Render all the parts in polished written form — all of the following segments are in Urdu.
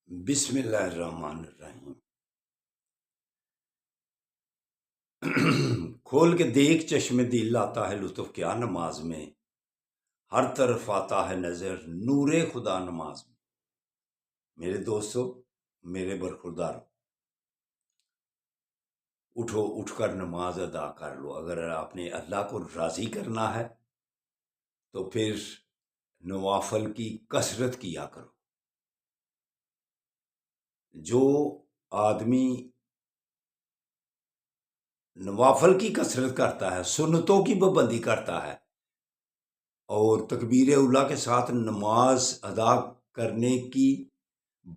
بسم اللہ الرحمن الرحیم۔ کھول کے دیکھ چشم دل آتا ہے لطف کیا نماز میں، ہر طرف آتا ہے نظر نور خدا نماز میں۔ میرے دوستو، میرے برخوردارو، اٹھو، اٹھ کر نماز ادا کر لو۔ اگر آپ نے اللہ کو راضی کرنا ہے تو پھر نوافل کی کثرت کیا کرو۔ جو آدمی نوافل کی کثرت کرتا ہے، سنتوں کی پابندی کرتا ہے اور تکبیر اولیٰ کے ساتھ نماز ادا کرنے کی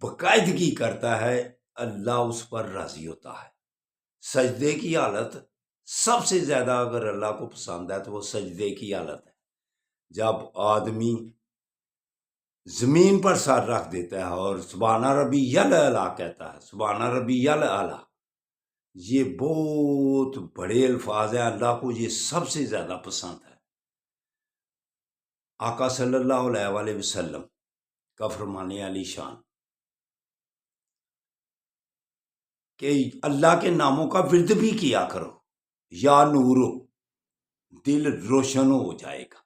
باقاعدگی کرتا ہے، اللہ اس پر راضی ہوتا ہے۔ سجدے کی حالت سب سے زیادہ اگر اللہ کو پسند ہے تو وہ سجدے کی حالت ہے، جب آدمی زمین پر سر رکھ دیتا ہے اور سبحان ربی الاعلیٰ کہتا ہے۔ سبحان ربی الاعلیٰ، یہ بہت بڑے الفاظ ہیں، اللہ کو یہ سب سے زیادہ پسند ہے۔ آقا صلی اللہ علیہ وسلم کا فرمانے علی شان کہ اللہ کے ناموں کا ورد بھی کیا کرو، یا نورو، دل روشن ہو جائے گا۔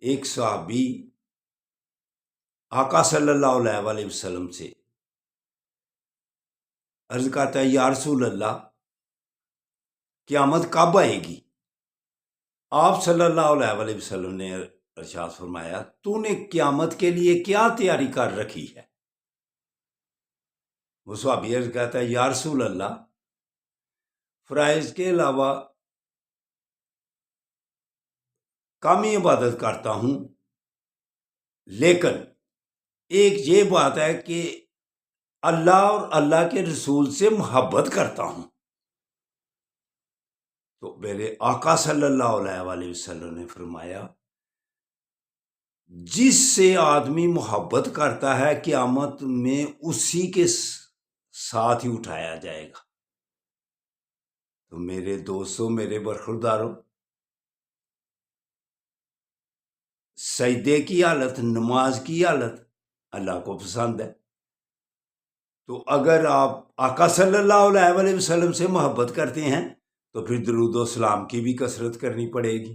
ایک صحابی آقا صلی اللہ علیہ وسلم سے عرض کرتا ہے، یا رسول اللہ، قیامت کب آئے گی؟ آپ صلی اللہ علیہ وسلم نے ارشاد فرمایا، تو نے قیامت کے لیے کیا تیاری کر رکھی ہے؟ وہ صحابی عرض کہتا ہے، یا رسول اللہ، فرائض کے علاوہ کم ہی عبادت کرتا ہوں، لیکن ایک یہ بات ہے کہ اللہ اور اللہ کے رسول سے محبت کرتا ہوں۔ تو میرے آقا صلی اللہ علیہ وسلم نے فرمایا، جس سے آدمی محبت کرتا ہے قیامت میں اسی کے ساتھ ہی اٹھایا جائے گا۔ تو میرے دوستوں، میرے برخورداروں، سجدے کی حالت، نماز کی حالت اللہ کو پسند ہے۔ تو اگر آپ آقا صلی اللہ علیہ وسلم سے محبت کرتے ہیں تو پھر درود و سلام کی بھی کثرت کرنی پڑے گی۔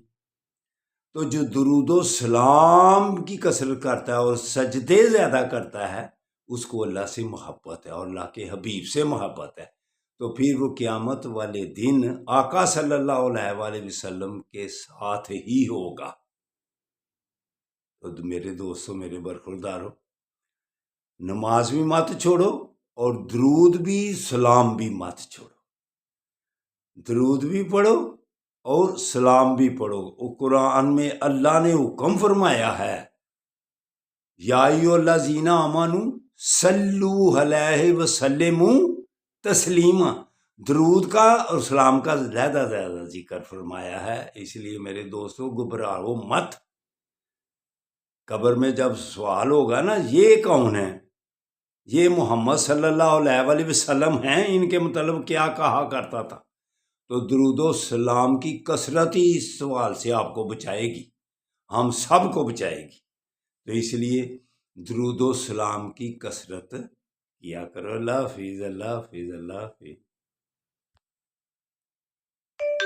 تو جو درود و سلام کی کثرت کرتا ہے اور سجدے زیادہ کرتا ہے، اس کو اللہ سے محبت ہے اور اللہ کے حبیب سے محبت ہے، تو پھر وہ قیامت والے دن آقا صلی اللہ علیہ وسلم کے ساتھ ہی ہوگا۔ تو میرے دوستوں، میرے برخورداروں، نماز بھی مت چھوڑو اور درود بھی، سلام بھی مت چھوڑو۔ درود بھی پڑھو اور سلام بھی پڑھو۔ قرآن میں اللہ نے حکم فرمایا ہے، یا ایھا الذین آمنوا صلوا علیہ وسلموا تسلیما، درود کا اور سلام کا زیادہ زیادہ ذکر فرمایا ہے۔ اس لیے میرے دوستو، گھبراؤ مت۔ قبر میں جب سوال ہوگا نا، یہ کون ہے؟ یہ محمد صلی اللہ علیہ وسلم ہیں، ان کے مطلب کیا کہا کرتا تھا؟ تو درود و سلام کی کثرت ہی اس سوال سے آپ کو بچائے گی، ہم سب کو بچائے گی۔ تو اس لیے درود و سلام کی کثرت کیا کرو۔ اللہ حافظ، اللہ حافظ، اللہ حافظ۔